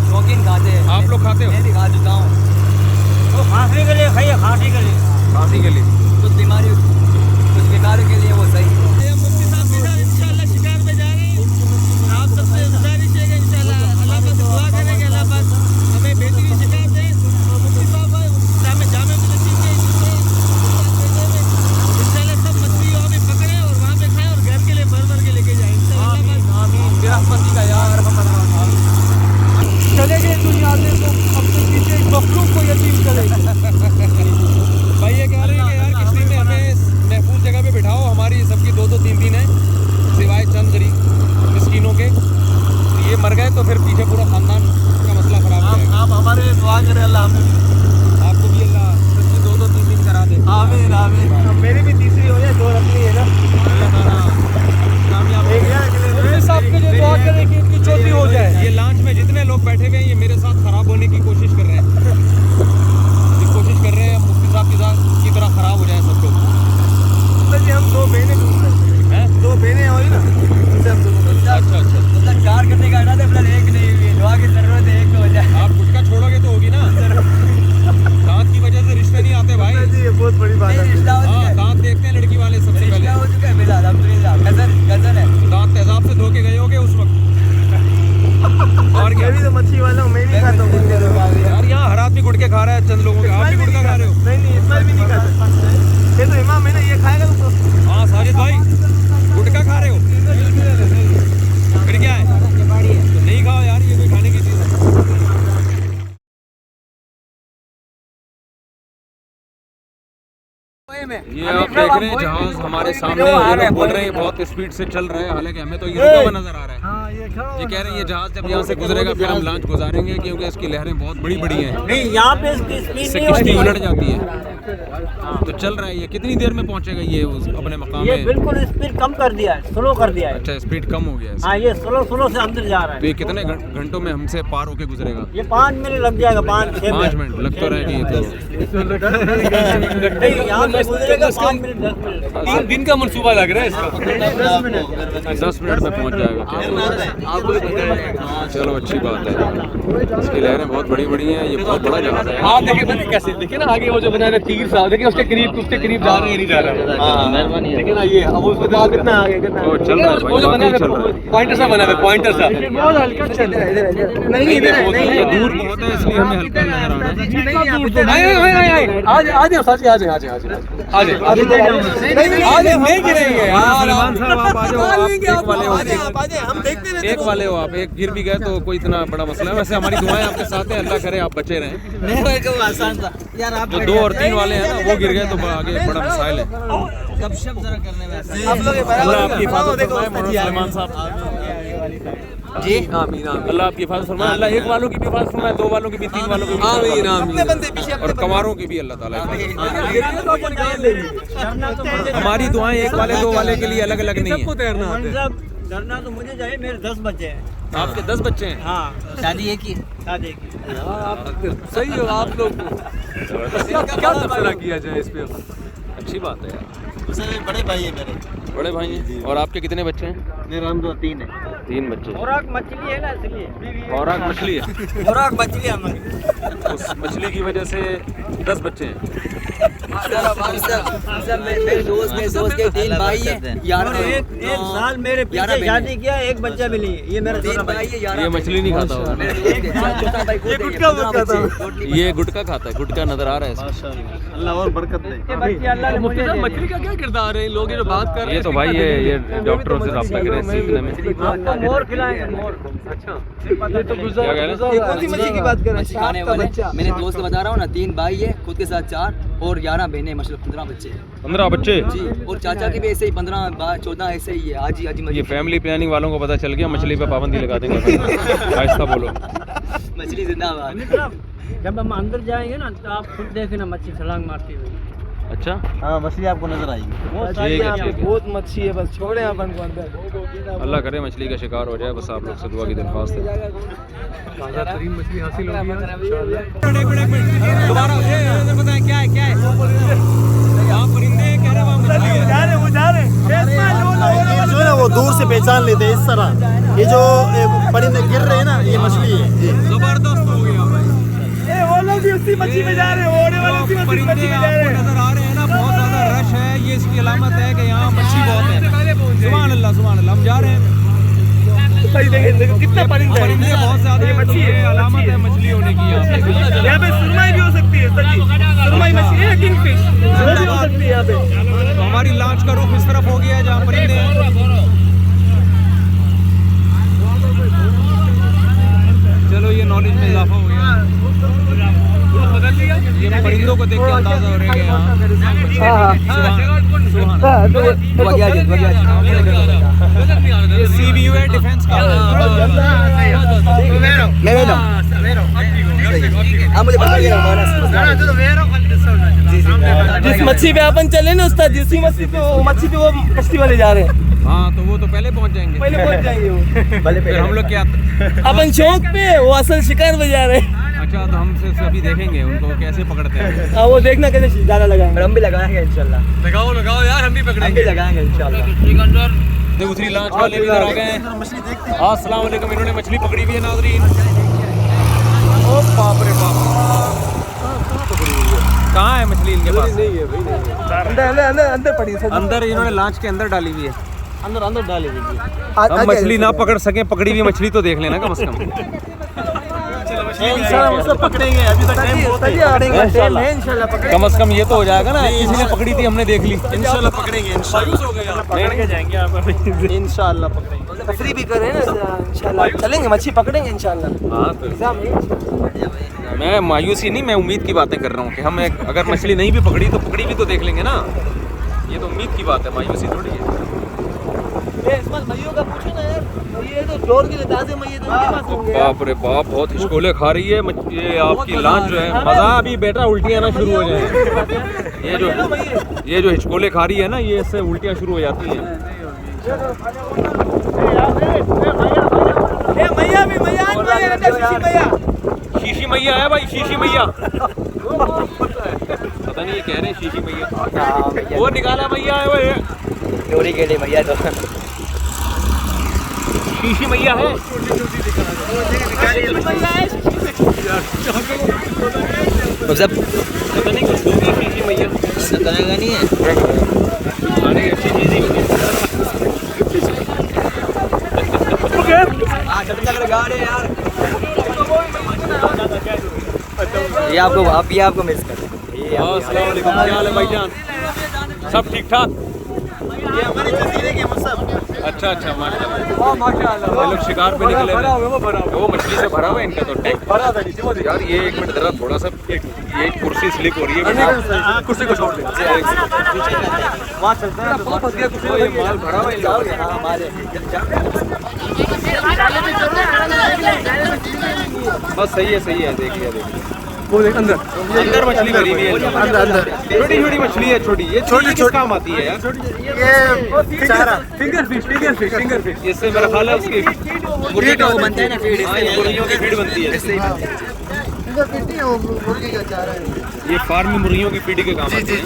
[SPEAKER 3] शौकीन खाते हैं।
[SPEAKER 1] आप लोग खाते हो?
[SPEAKER 3] मैं भी खा चुका हूँ।
[SPEAKER 2] वो खांसी के लिए खाइए, खांसी के लिए।
[SPEAKER 1] खांसी के लिए।
[SPEAKER 3] कुछ बीमारियों के लिए वो सही है।
[SPEAKER 2] मुफ्ती साहब के साथ इंशाल्लाह शिकार पे जा रहे हैं। आप सबसे गुजारिश है कि इंशाल्लाह अल्लाह पाक से दुआ करें कि अल्लाह पाक हमें बेहतरीन शिकार दें। और मुफ्ती साहब जामे मस्जिद के इंशाल्लाह सब मछली वहाँ पे पकड़े और वहाँ पे खाएं और घर के लिए भर के लेके जाएं इंशाल्लाह।
[SPEAKER 3] आमीन बिरहमती का या रहमान रहीम। चले गए दुनिया से तो अपने पीछे एक मखलूक को यतीम करेगा।
[SPEAKER 1] भाई ये कह रहे हैं कि यार किश्ती में हमें महफूज जगह पे बिठाओ, हमारी सबकी 2-2, 3-3 है सिवाय चंद गरीब।
[SPEAKER 2] मच्छी वाला हूँ, मैं नहीं खाता हूँ गुटखे।
[SPEAKER 1] यार यहाँ हर आदमी गुटके खा रहा है, चंद लोगों के। आप भी गुटखा खा रहे हो?
[SPEAKER 2] नहीं इसमें भी नहीं खाता। ये तो इमाम है ना, ये खाएगा तो।
[SPEAKER 1] हाँ साजिद भाई, गुटखा खा रहे हो? फिर क्या है, तो नहीं खाओ यार, ये कोई खाने की चीज़ है? ये आप देख रहे हैं जहाज हमारे सामने, ये लोग बोल रहे हैं बहुत स्पीड से चल रहा है, हालांकि हमें तो ये रुका हुआ नजर आ रहा है। ये कह रहे हैं ये जहाज जब यहाँ से गुजरेगा फिर हम लॉन्च गुजारेंगे, क्योंकि इसकी लहरें बहुत बड़ी बड़ी हैं।
[SPEAKER 3] नहीं यहाँ पे इसकी स्पीड
[SPEAKER 1] इससे
[SPEAKER 3] नहीं
[SPEAKER 1] किश्ती
[SPEAKER 3] होती।
[SPEAKER 1] उलट जाती है। तो चल रहा है ये, कितनी देर में पहुंचेगा ये अपने मकाम
[SPEAKER 3] ये
[SPEAKER 1] में?
[SPEAKER 3] बिल्कुल स्पीड कम कर दिया है, स्लो कर दिया है।
[SPEAKER 1] अच्छा स्पीड कम हो गया है।
[SPEAKER 3] हाँ ये स्लो से अंदर जा रहा है।
[SPEAKER 1] तो ये कितने घंटों में हमसे पार होके गुजरेगा?
[SPEAKER 3] ये 5 मिनट लग जाएगा, 5-6
[SPEAKER 1] 5 मिनट लग तो रहा है कि ये
[SPEAKER 3] नहीं यहाँ से गुजरेगा 5 मिनट 10 मिनट।
[SPEAKER 1] 3 दिन का मंसूबा लग रहा है इसका। 10 मिनट में पहुंच जाएगा। चलो अच्छी बात है। इसकी लहरें बहुत बड़ी बड़ी हैं, ये बहुत बड़ा जहाज है।
[SPEAKER 5] आप देखिए पता कैसे, देखिए ना आगे वो जो बना है तीर साहब, देखिए उसके करीब जा रहे हैं, नहीं जा रहा है।
[SPEAKER 3] हाँ मेहरबानी है।
[SPEAKER 5] देखिए ना ये अब उसको जहाज कितना आगे कितना
[SPEAKER 1] वो चल रहा है भाई,
[SPEAKER 5] वो जो बना
[SPEAKER 1] वाकई
[SPEAKER 5] है
[SPEAKER 1] चल रहा है।
[SPEAKER 5] पॉइंटर सा बना है, पॉइंटर सा।
[SPEAKER 3] बहुत हल्का चल रहा है। नहीं
[SPEAKER 1] ये दूर बहुत है इसलिए हमें हल्का नजर आ रहा है।
[SPEAKER 5] आज साची आज नहीं गिरेंगे यार।
[SPEAKER 1] सलमान साहब आप आ जाओ, आप एक वाले हो।
[SPEAKER 2] हम देखते रहते
[SPEAKER 1] एक वाले हो आप, एक गिर भी गए तो कोई इतना बड़ा मसला है। वैसे हमारी दुआएं आपके साथ है, अल्लाह करे आप बचे रहें।
[SPEAKER 3] आसान था यार। आप
[SPEAKER 1] जो 2 और 3 वाले हैं ना वो गिर गए तो आगे बड़ा मसाइल है।
[SPEAKER 3] गपशप जरा करने में
[SPEAKER 2] आप लोग
[SPEAKER 1] अल्लाह आपकी हिफाजत फरमाए मोहम्मद सलमान साहब जी। आमीन आमीन। अल्लाह आपकी हिफाजत फरमाए, अल्लाह एक वालों की भी हिफाजत फरमाए, 2 वालों की भी, 3 वालों की भी। आमीन आमीन। और कमारों की भी अल्लाह ताला हिफाजत। हमारी दुआएं एक वाले 2 वाले के लिए अलग अलग नहीं है।
[SPEAKER 3] डरना तो मुझे चाहिए, मेरे 10 बच्चे हैं।
[SPEAKER 1] आपके 10 बच्चे हैं?
[SPEAKER 3] हाँ शादी एक ही शादी एक ही।
[SPEAKER 5] सही हो आप लोग। क्या तबसरा किया जाए इस पे?
[SPEAKER 1] अच्छी बात है यार।
[SPEAKER 2] बड़े भाई है मेरे।
[SPEAKER 1] बड़े भाई हैं। और आपके कितने बच्चे हैं?
[SPEAKER 2] मेरा हम 2-3 है।
[SPEAKER 1] 3 बच्चे।
[SPEAKER 3] खोराक मछली है ना इसलिए।
[SPEAKER 1] खोराक मछली है।
[SPEAKER 3] खोराक मछली हमारी।
[SPEAKER 1] उस मछली की वजह से 10 बच्चे हैं।
[SPEAKER 6] मेरे दोस्त के 3 भाई हैं,
[SPEAKER 3] और एक साल मेरे पीछे शादी किया, एक बच्चा भी नहीं है। ये मेरा
[SPEAKER 6] 3 भाई है,
[SPEAKER 1] ये मछली नहीं खाता होगा।
[SPEAKER 6] छोटा भाई को
[SPEAKER 1] ये गुटखा खाता है, गुटखा नजर आ रहा है इसमें।
[SPEAKER 2] अल्लाह और बरकत दे।
[SPEAKER 3] बच्चे अल्लाह ने मुझे दे दिए।
[SPEAKER 5] मछली का क्या किरदार है? लोग ये जो बात कर रहे हैं
[SPEAKER 1] ये तो भाई ये डॉक्टरों से रब्ता करे सीखने में।
[SPEAKER 3] मोर खिलाएंगे मोर।
[SPEAKER 5] अच्छा
[SPEAKER 3] ये तो
[SPEAKER 1] क्या कह रहे हैं?
[SPEAKER 2] कौन सी मछली की बात कर रहे हैं?
[SPEAKER 6] खाने वाले मैंने दोस्त को बता रहा हूँ ना, 3 भाई है, खुद के साथ 4 और 11 बहनें, मतलब 15 बच्चे
[SPEAKER 1] 15 बच्चे
[SPEAKER 6] जी। और चाचा की भी ऐसे ही 15-14 ऐसे ही है। आज ही
[SPEAKER 1] ये फैमिली प्लानिंग वालों को पता चल गया, मछली पे पाबंदी लगा देंगे। आहिस्ता बोलो।
[SPEAKER 6] मछली जिंदाबाद।
[SPEAKER 3] जब हम अंदर जाएंगे ना तो आप खुद देखे ना मच्छी छलांग मारती हुई।
[SPEAKER 1] अच्छा
[SPEAKER 2] हाँ मछली आपको नजर आएगी।
[SPEAKER 1] ठीक है, ठीक है।
[SPEAKER 2] बहुत मच्छी है, बस छोड़े अपन को अंदर।
[SPEAKER 1] अल्लाह करे मछली का शिकार हो जाए, बस आप लोग से दुआ की दरख्वास्त है।
[SPEAKER 5] मछली हासिल होगी
[SPEAKER 1] बताएं क्या है, क्या है? यहाँ परिंदे कह रहे वहाँ मछली है।
[SPEAKER 2] जो है वो दूर से पहचान लेते हैं इस तरह। ये जो परिंदे गिर रहे हैं ना, ये मछली है।
[SPEAKER 1] जबरदस्त हो गया भाई।
[SPEAKER 2] वो लोग भी उसी मच्छी में जा रहे हैं, ओढ़े वाले उसी मच्छी में
[SPEAKER 1] परिंदे
[SPEAKER 2] जा
[SPEAKER 1] आपको
[SPEAKER 2] रहे हैं।
[SPEAKER 1] नजर आ रहे हैं ना, बहुत ज्यादा रश है। ये इसकी अलामत है कि यहाँ मच्छी बहुत है। सुभान अल्लाह सुभान अल्लाह। हम जा रहे हैं,
[SPEAKER 2] सही देखिए कितना परिंदे हैं।
[SPEAKER 1] परिंदे बहुत ज्यादा है, मच्छी है, अलामत है मछली होने की यहाँ पे।
[SPEAKER 2] यहाँ पे सुरमई भी हो सकती है सर जी। सुरमई मछली है, किंगफिश वो भी हो सकती है यहाँ पे।
[SPEAKER 1] तो हमारी लॉन्च का रुख इस तरफ हो गया है जहाँ परिंदे हैं। चलो ये नॉलेज में इजाफा हो गया। ये परिंदों को देख के अंदाजा हो रहा है कि यहाँ ये CBU है डिफेंस का।
[SPEAKER 2] जिस मच्छी पे अपन चले ना उस्ताद, जिस मच्छी पे वो कश्ती वाले जा रहे हैं।
[SPEAKER 1] हाँ तो वो तो पहले पहुँच जाएंगे।
[SPEAKER 2] पहले पहुंच जाएंगे वो।
[SPEAKER 1] फिर हम लोग क्या?
[SPEAKER 2] अपन चौक पे, वो असल शिकार पे जा रहे हैं।
[SPEAKER 1] अच्छा तो हम सिर्फ अभी देखेंगे उनको कैसे पकड़ते हैं।
[SPEAKER 2] हाँ वो देखना कैसे ज्यादा लगाएंगे।
[SPEAKER 6] हम भी लगाएंगे इंशाल्लाह।
[SPEAKER 5] लगाओ यार, हम भी पकड़ेंगे।
[SPEAKER 6] लगाएंगे इंशाल्लाह।
[SPEAKER 1] दूसरी लॉन्च वाले भी इधर आ गए हैं। अस्सलाम वालेकुम। इन्होंने मछली पकड़ी हुई है नाज़रीन। ओ बाप रे बाप, कहाँ है मछली इनके पास?
[SPEAKER 2] अंदर पड़ी है।
[SPEAKER 1] अंदर इन्होंने लॉन्च के अंदर डाली हुई है।
[SPEAKER 2] अंदर डाली हुई।
[SPEAKER 1] हम मछली ना पकड़ सके, पकड़ी हुई मछली तो देख लेना कम से कम।
[SPEAKER 2] इंशाल्लाह हम सब पकड़ेंगे, अभी तक टाइम बहुत है, टाइम है इंशाल्लाह पकड़ेंगे।
[SPEAKER 1] कम से कम ये तो हो जाएगा ना, किसी ने पकड़ी थी हमने देख ली।
[SPEAKER 2] इंशाल्लाह पकड़ेंगे, इंशाल्लाह पकड़ के जाएंगे यहाँ पर, इंशाल्लाह पकड़ेंगे। तफरी भी करें ना इंशाल्लाह, चलेंगे मच्छी पकड़ेंगे इंशाल्लाह।
[SPEAKER 1] हाँ तो मैं मायूसी नहीं, मैं उम्मीद की बातें कर रहा हूँ कि हम अगर मछली नहीं भी पकड़ी तो पकड़ी भी तो देख लेंगे ना, ये तो उम्मीद की बात है, मायूसी थोड़ी है।
[SPEAKER 2] मइयों का पूछो ना यार, ये तो जोर के लिए ताज़े मइये तो उनके पास होंगे।
[SPEAKER 1] बाप रे बाप, बहुत हिचकोले खा रही है ये आपकी लांच जो है। मज़ा अभी बेटा उल्टियाँ ना शुरू हो जाए। ये जो हिचकोले खा रही है ना, ये इससे उल्टियाँ शुरू हो जाती हैं। शीशी मैया है भाई, शीशी मैया। पता नहीं ये कह रहे हैं शीशी मैया। वो निकाला मैया है भाई,
[SPEAKER 6] चोरी के लिए भैया तो
[SPEAKER 1] शीशी मैया है।
[SPEAKER 6] सब
[SPEAKER 1] पता नहीं कुछ होगी शीशी मैया,
[SPEAKER 6] बताएगा नहीं है।
[SPEAKER 1] खाने की अच्छी चीज़ ही होगी।
[SPEAKER 6] ये आपको मिस कर
[SPEAKER 1] अस्सलाम वालेकुम, क्या हाल है भाईजान? सब ठीक ठाक?
[SPEAKER 2] ये हमारे जजीरे के मुसब।
[SPEAKER 1] अच्छा अच्छा, माशाल्लाह। ये लोग शिकार पे निकले हैं। वो मछली से भरा हुआ है इनका तो टैंक। यार ये एक मिनट जरा थोड़ा सा, ये कुर्सी स्लिप हो रही है।
[SPEAKER 5] कुर्सी को छोड़ दे।
[SPEAKER 2] वहाँ चलते हैं तो फंस गया कुछ।
[SPEAKER 1] ये माल भरा हुआ है। बस सही है, देख लिया।
[SPEAKER 5] वो देख अंदर
[SPEAKER 1] मछली भरी हुई है,
[SPEAKER 2] अंदर
[SPEAKER 1] छोटी छोटी मछली है। ये छोटी किस काम आती है यार?
[SPEAKER 2] ये चारा
[SPEAKER 5] फिंगर फिश।
[SPEAKER 1] इससे मेरा ख्याल है उसकी
[SPEAKER 6] मुर्गी का वो बनता है ना फीड,
[SPEAKER 1] हाँ, ये मुर्गियों की फीड बनती है।
[SPEAKER 2] मुर्गी का चारा है।
[SPEAKER 1] ये फार्म में मुर्गियों की फीड के काम आती है।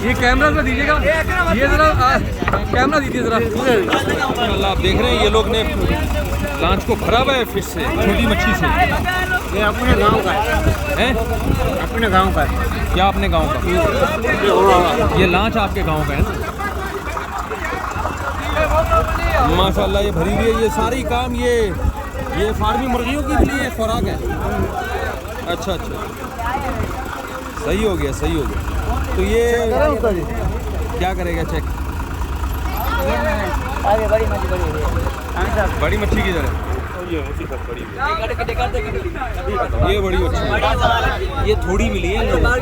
[SPEAKER 5] ये कैमरा में दीजिएगा, ये जरा कैमरा दीजिए जरा।
[SPEAKER 1] अल्लाह, आप देख रहे हैं ये लोग ने लांच को भरा हुआ है फिश से, छोटी मच्छली से।
[SPEAKER 2] ये अपने गांव का
[SPEAKER 1] हैं?
[SPEAKER 2] अपने गांव का
[SPEAKER 1] क्या अपने गांव का? ये लांच आपके गांव का है ना? माशाल्लाह, ये भरी हुई है। ये सारी काम ये फार्मी मुर्गियों के लिए खुराक है। अच्छा, सही हो गया। तो ये क्या करेगा चेक? बड़ी मच्छी की जरा, ये बड़ी अच्छी है। ये थोड़ी मिली है इन लोगों को।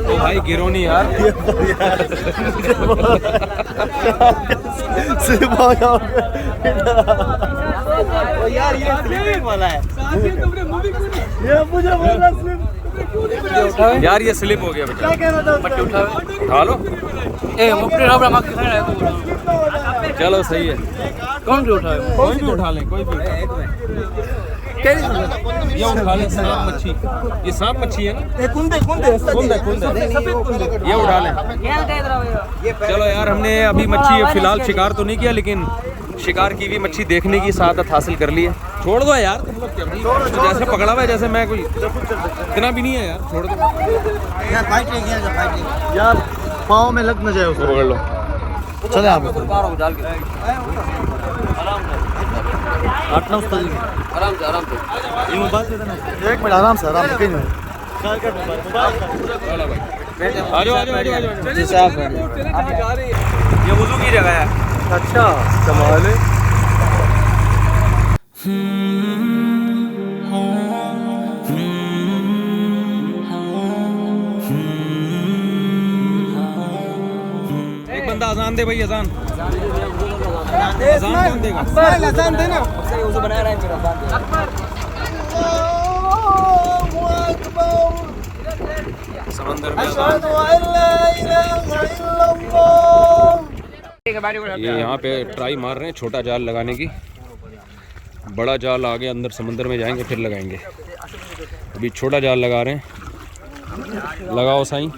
[SPEAKER 1] तो भाई गिरो नहीं यार।
[SPEAKER 2] यार ये स्लिपिंग वाला है।
[SPEAKER 1] यार ये स्लिप हो गया बेटा। उठा लो। चलो सही है।
[SPEAKER 5] कौन भी उठाए?
[SPEAKER 1] कोई भी उठा लें, कोई भी ये उठा लें। सांप मच्छी, ये सांप मच्छी है ना?
[SPEAKER 2] कुंदे
[SPEAKER 1] ये उठा लें। चलो यार, हमने अभी मच्छी फिलहाल शिकार तो नहीं किया, लेकिन शिकार की भी मच्छी देखने की सादत हासिल कर ली है। छोड़ दो यार तुम लोग, क्या भाई? तो जैसे पकड़ा हुआ है, जैसे मैं कोई इतना भी नहीं है यार, छोड़ दो
[SPEAKER 2] यार, पाँव में लग न जाए उसको।
[SPEAKER 1] पकड़ लो।
[SPEAKER 2] चले आप एक मिनट आराम से कहीं नहीं।
[SPEAKER 1] आ जाओ। ये वुज़ू की जगह है।
[SPEAKER 2] अच्छा, कमाल है।
[SPEAKER 1] एक बंदा अजान दे भाई, अजान कौन देगा?
[SPEAKER 2] अजान देना।
[SPEAKER 6] वजू बना रहा है मेरा।
[SPEAKER 1] समंदर में अजान। ये यहाँ पे ट्राई मार रहे हैं छोटा जाल लगाने की। बड़ा जाल आगे अंदर समंदर में जाएंगे फिर लगाएंगे। अभी छोटा जाल लगा रहे हैं। लगाओ साईं।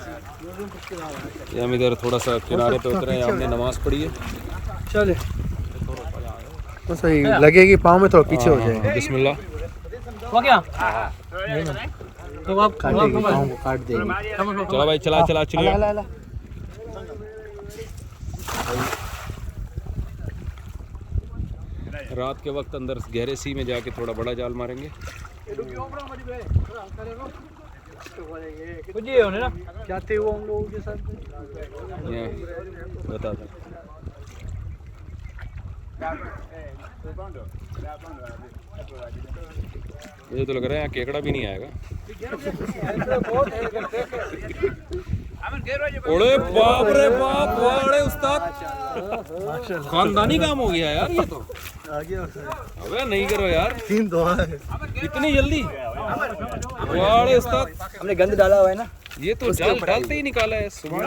[SPEAKER 1] ये हम इधर थोड़ा सा किनारे पे उतरे हैं, हमने नमाज पढ़ी है।
[SPEAKER 2] चले तो सही लगेगी, पाँव में थोड़ा पीछे हो जाए।
[SPEAKER 1] बिस्मिल्लाह।
[SPEAKER 5] हो गया?
[SPEAKER 2] तो आप काटेगी, पाँव को काट देगी।
[SPEAKER 1] चलो भाई, चला चलिए। रात के वक्त अंदर गहरे सी में जाके थोड़ा बड़ा जाल मारेंगे।
[SPEAKER 3] जाते हुए हम लोगों के साथ
[SPEAKER 1] बता दो। मुझे तो लग रहा है यहाँ केकड़ा भी नहीं आएगा। अरे बाप रे बाप, वाड़े उस्ताद, खानदानी काम हो गया यार ये तो। अबे नहीं करो यार,
[SPEAKER 2] 3 तो है
[SPEAKER 1] इतनी जल्दी। वाड़े उस्ताद,
[SPEAKER 6] हमने गंद डाला हुआ है ना,
[SPEAKER 1] ये तो जाल डालते ही निकाला है। सुबह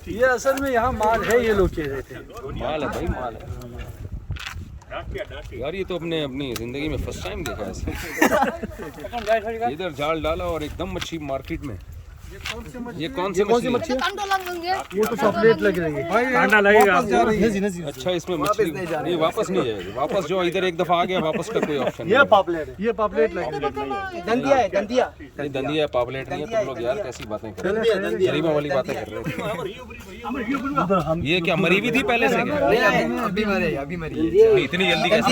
[SPEAKER 3] ये असल में यहाँ माल है, ये लोग कह रहे थे।
[SPEAKER 1] माल है भाई, माल है यार। ये तो अपनी जिंदगी में फर्स्ट टाइम देखा है ऐसा। इधर जाल डाला और एकदम मच्छी मार्केट में। ये कौन सी मछली है?
[SPEAKER 2] वो तो पॉपलेट लग रही है।
[SPEAKER 3] कांटा लगेगा।
[SPEAKER 1] अच्छा, इसमें मछली नहीं, वापस नहीं जाएगी। वापस जो इधर एक दफा आ गया, वापस का कोई ऑप्शन नहीं।
[SPEAKER 2] ये पॉपलेट है,
[SPEAKER 3] ये पॉपलेट लगी।
[SPEAKER 6] दंदिया है, दंदिया।
[SPEAKER 1] नहीं, दंदिया पापलेट नहीं है। तुम लोग यार कैसी बातें कर रहे हो, गरीबों वाली बातें कर रहे हो। ये क्या मरी भी थी पहले से क्या?
[SPEAKER 6] अभी मरी।
[SPEAKER 1] इतनी जल्दी कैसे?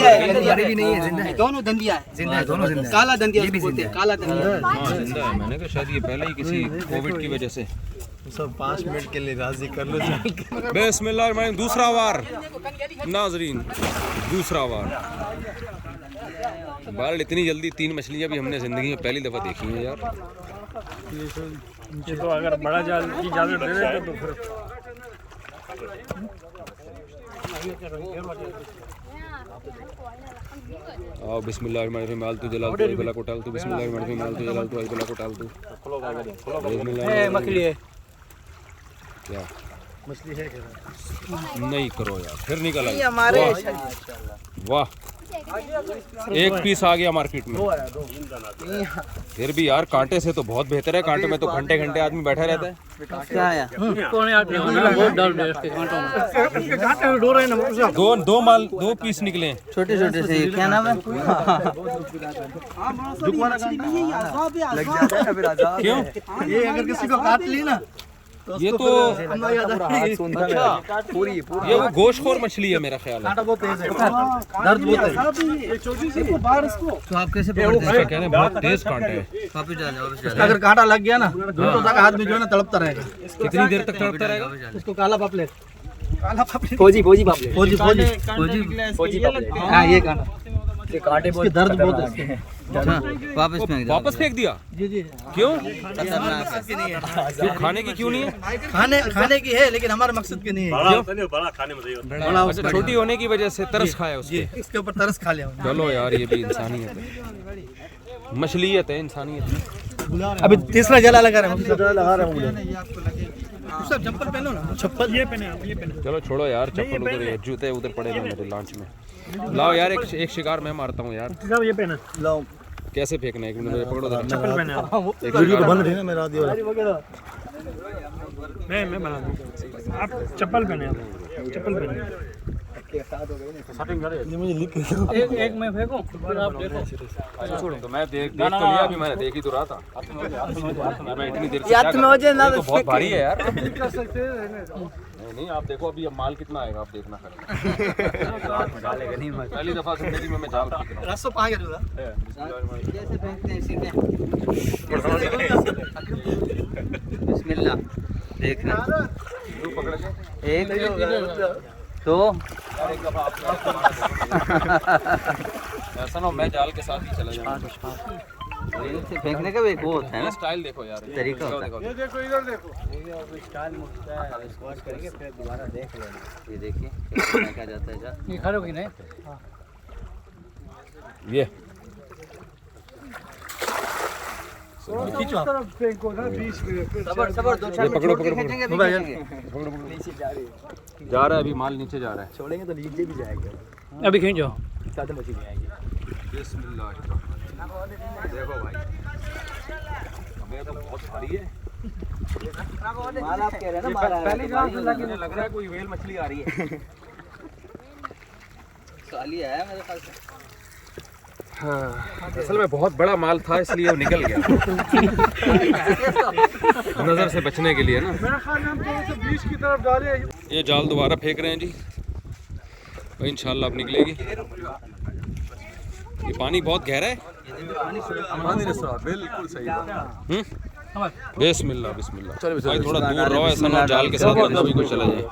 [SPEAKER 6] मरी भी नहीं है, जिंदा है। दोनों दंदिया है, जिंदा है, दोनों जिंदा है। काला दंदिया भी बोलते हैं, काला दंदिया।
[SPEAKER 1] हाँ जिंदा है। मैंने कहा शायद ये पहले ही किसी कोविड की वजह से।
[SPEAKER 2] सब 5 मिनट के लिए राजी कर लो।
[SPEAKER 1] बिस्मिल्लाह, दूसरा वार नाजरीन, दूसरा वार। बाल इतनी जल्दी 3 मछलियाँ भी हमने ज़िंदगी में पहली दफ़ा देखी हैं यार।
[SPEAKER 3] ये तो अगर बड़ा जाल की इजाजत दे देते तो फिर
[SPEAKER 1] आओ बिस्मिल्लाहिर्रहमानिर्रहीम, आल तू जलाल तू बला को टाल तू, बिस्मिल्लाहिर्रहमानिर्रहीम, आल तू जलाल तू बला को टाल तू।
[SPEAKER 6] मछली है।
[SPEAKER 1] क्या मछली है? नहीं करो यार, फिर निकल आई।
[SPEAKER 6] हमारे
[SPEAKER 1] वाह, एक पीस आ गया मार्केट में। फिर भी यार कांटे से तो बहुत बेहतर है। कांटे में तो घंटे घंटे आदमी बैठा रहता है।
[SPEAKER 6] क्या आया?
[SPEAKER 1] दो पीस निकले
[SPEAKER 6] छोटे छोटे से। क्या नाम है?
[SPEAKER 1] क्यों?
[SPEAKER 2] ये अगर किसी को काट ली ना
[SPEAKER 1] ये तो
[SPEAKER 6] पूरी
[SPEAKER 1] ये वो गोश्तखोर मछली है मेरा ख्याल है।
[SPEAKER 2] बहुत तेज है, दर्द बहुत है।
[SPEAKER 6] तो आप कैसे
[SPEAKER 1] इसका कहने हैं बहुत तेज कांटे है।
[SPEAKER 6] वापस जा जाओ, वापस जा
[SPEAKER 2] अगर कांटा लग गया ना तो तक आदमी जो है ना तड़पता रहेगा।
[SPEAKER 1] कितनी देर तक तड़पता रहेगा?
[SPEAKER 2] उसको काला पॉपलेट,
[SPEAKER 6] फौजी पापलेट।
[SPEAKER 2] फौजी
[SPEAKER 6] हाँ, ये कांटा।
[SPEAKER 2] ये कांटे बहुत दर्द बहुत है।
[SPEAKER 6] वापस फेंक दो।
[SPEAKER 1] वापस फेंक दिया? क्यों? क्यों खाने की क्यों नहीं है?
[SPEAKER 2] खाने की है लेकिन हमारे मकसद की नहीं है।
[SPEAKER 1] अच्छा, छोटी होने की वजह से तरस खाया उसके।
[SPEAKER 2] इसके ऊपर तरस खा लिया।
[SPEAKER 1] चलो यार, ये भी इंसानियत है, मछलियत है, इंसानियत है।
[SPEAKER 2] अभी तीसरा जला लगा रहा हूँ। चप्पल पहनो ना, चप्पल ये पहने आप, ये पहने।
[SPEAKER 1] चलो छोड़ो यार, चप्पल उधर है, जूते उधर पड़े हैं मेरे लॉन्च में। लाओ यार, एक शिकार मैं मारता हूँ यार।
[SPEAKER 3] ये पहना।
[SPEAKER 2] लाओ,
[SPEAKER 1] कैसे फेंकना है? एक मिनट पकड़ो जरा।
[SPEAKER 3] चप्पल पहने आप।
[SPEAKER 2] एक वीडियो तो बंद है ना मेरा दिया।
[SPEAKER 3] मैं बना दूँ। आप चप्पल पहने, आप चप्पल पहने।
[SPEAKER 2] ये मुझे लिख के
[SPEAKER 3] एक मैं फेंकूं, फिर आप देखो।
[SPEAKER 1] तो मैं देख तो लिया, अभी मैंने देख ही तो रहा था। मैं इतनी देर से
[SPEAKER 6] याद में हो जाए ना,
[SPEAKER 1] ये तो बहुत भारी है यार।
[SPEAKER 3] कर सकते हैं।
[SPEAKER 1] नहीं, आप देखो अभी अब माल कितना आएगा, आप देखना खाली। पहली दफा जिंदगी में मैं जाल फेंक रहा हूँ।
[SPEAKER 2] रस्सा पा गया।
[SPEAKER 6] कैसे फेंकते हैं सीधे? बिस्मिल्लाह। देखना,
[SPEAKER 1] यूं पकड़ के
[SPEAKER 6] एक तो
[SPEAKER 1] एक दफा आप ऐसा ना हो मैं जाल के साथ ही चला जाऊँ।
[SPEAKER 6] फेंकने का भी एक वो होता है ना,
[SPEAKER 1] स्टाइल देखो यार,
[SPEAKER 6] तरीका होता है।
[SPEAKER 3] ये देखो, इधर देखो।
[SPEAKER 6] ये देखिए क्या जाता है।
[SPEAKER 3] ये खड़े की नहीं।
[SPEAKER 1] ये
[SPEAKER 3] तरफ फेंको ना, बीच में।
[SPEAKER 6] सबर सबर, 2-4
[SPEAKER 1] ये पकड़ो,
[SPEAKER 6] छोड़ के
[SPEAKER 1] पकड़ो,
[SPEAKER 6] खींचेंगे, अभी
[SPEAKER 1] पकड़ो।
[SPEAKER 6] खींचेंगे।
[SPEAKER 1] जा रहा है अभी, माल नीचे जा रहा है।
[SPEAKER 2] छोड़ेंगे तो नीचे भी जाएगा।
[SPEAKER 3] अभी खींचो।
[SPEAKER 2] साथ मछली आएगी।
[SPEAKER 1] देखो भाई, हमें तो बहुत भारी है।
[SPEAKER 6] माल आप कह रहे हैं ना, माल
[SPEAKER 3] पहली जान से लगी।
[SPEAKER 1] लग रहा है कोई वेल मछली आ रही है।
[SPEAKER 6] खाली आया मेरे ख्याल से।
[SPEAKER 1] हाँ, असल में बहुत बड़ा माल था इसलिए वो निकल गया। नजर से बचने के लिए ना।
[SPEAKER 3] मेरा ख्याल हम थोड़ा सा बीच की तरफ डाले।
[SPEAKER 1] ये जाल दोबारा फेंक रहे हैं जी भाई, इंशाल्लाह अब निकलेगी। ये पानी बहुत गहरा है।
[SPEAKER 5] बिल्कुल सही
[SPEAKER 1] बिस्मिल्लाह बिस्मिल्लाह। भाई थोड़ा दूर रहो, ऐसा ना जाल के साथ बंदा भी कोई चला जाए।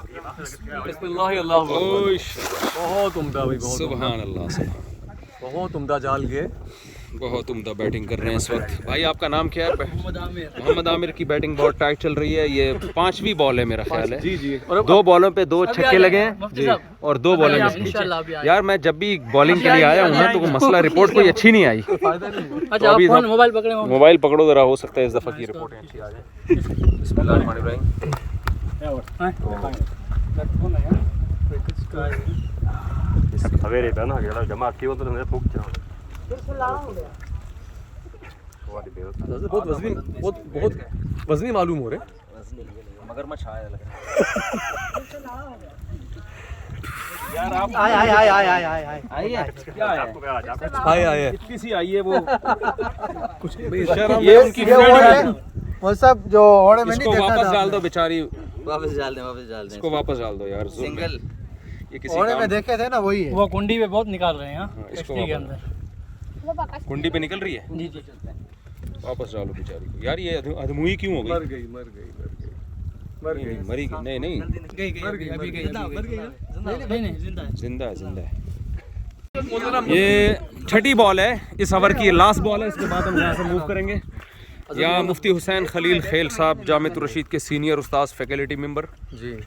[SPEAKER 5] बहुत उम्दा भाई,
[SPEAKER 1] सुभान अल्लाह,
[SPEAKER 5] बहुत उम्दा जाल ये।
[SPEAKER 1] बहुत उम्दा बैटिंग कर रहे हैं इस वक्त। भाई आपका नाम क्या है? मोहम्मद आमिर की बैटिंग बहुत टाइट चल रही है। ये 5वीं बॉल है मेरा ख्याल है।
[SPEAKER 5] जी जी।
[SPEAKER 1] 2 बॉलों पे 2 छक्के लगे हैं और 2 बॉलें मिस की। यार मैं जब भी बॉलिंग के लिए आया हूँ ना तो मसला रिपोर्ट कोई अच्छी नहीं आई।
[SPEAKER 6] अच्छा आप फोन
[SPEAKER 1] मोबाइल पकड़ो जरा, हो सकता है इस दफ़ा की रिपोर्ट अच्छी आ जाए। बिस्मिल्लाहिर्रहमानिर्रहीम।
[SPEAKER 5] सवेरे पहना गया जमा की तो ने फूक जा बहुत वजनी, बहुत वजनी मालूम हो रहे।
[SPEAKER 1] मगरमच्छ आया लग रहा
[SPEAKER 2] यार आप आए
[SPEAKER 5] आए
[SPEAKER 1] इतनी सी आई है वो
[SPEAKER 5] कुछ
[SPEAKER 1] ये उनकी
[SPEAKER 2] वो सब जो ओड़े में
[SPEAKER 1] इसको
[SPEAKER 2] नहीं देखा
[SPEAKER 1] वापस
[SPEAKER 2] था।
[SPEAKER 1] डाल दो बेचारी,
[SPEAKER 6] वापस डाल दें
[SPEAKER 1] इसको वापस डाल दो यार।
[SPEAKER 6] सिंगल
[SPEAKER 1] ये किसी
[SPEAKER 2] ओड़े
[SPEAKER 1] काम
[SPEAKER 2] में देखे थे ना, वही है।
[SPEAKER 3] वो कुंडी पे बहुत निकाल रहे हैं।
[SPEAKER 1] हाँ, इसको वापस कुंडी पे निकल रही है।
[SPEAKER 3] जी जी।
[SPEAKER 1] वापस डालो बेचारी को। यार ये अधमुई क्यों हो गई?
[SPEAKER 5] मर गई
[SPEAKER 1] नहीं, मरी गई नहीं नहीं
[SPEAKER 3] गई अभी गई नहीं जिंदा है।
[SPEAKER 1] जिंदा है, जिंदा है। ये 6ठी बॉल है इस ओवर की, लास्ट बॉल है। इसके बाद हम यहाँ से मूव करेंगे। यहाँ मुफ्ती हुसैन खलील खेल साहब जामिअत रशीद के सीनियर उस्ताद फैकल्टी मेंबर
[SPEAKER 5] जी।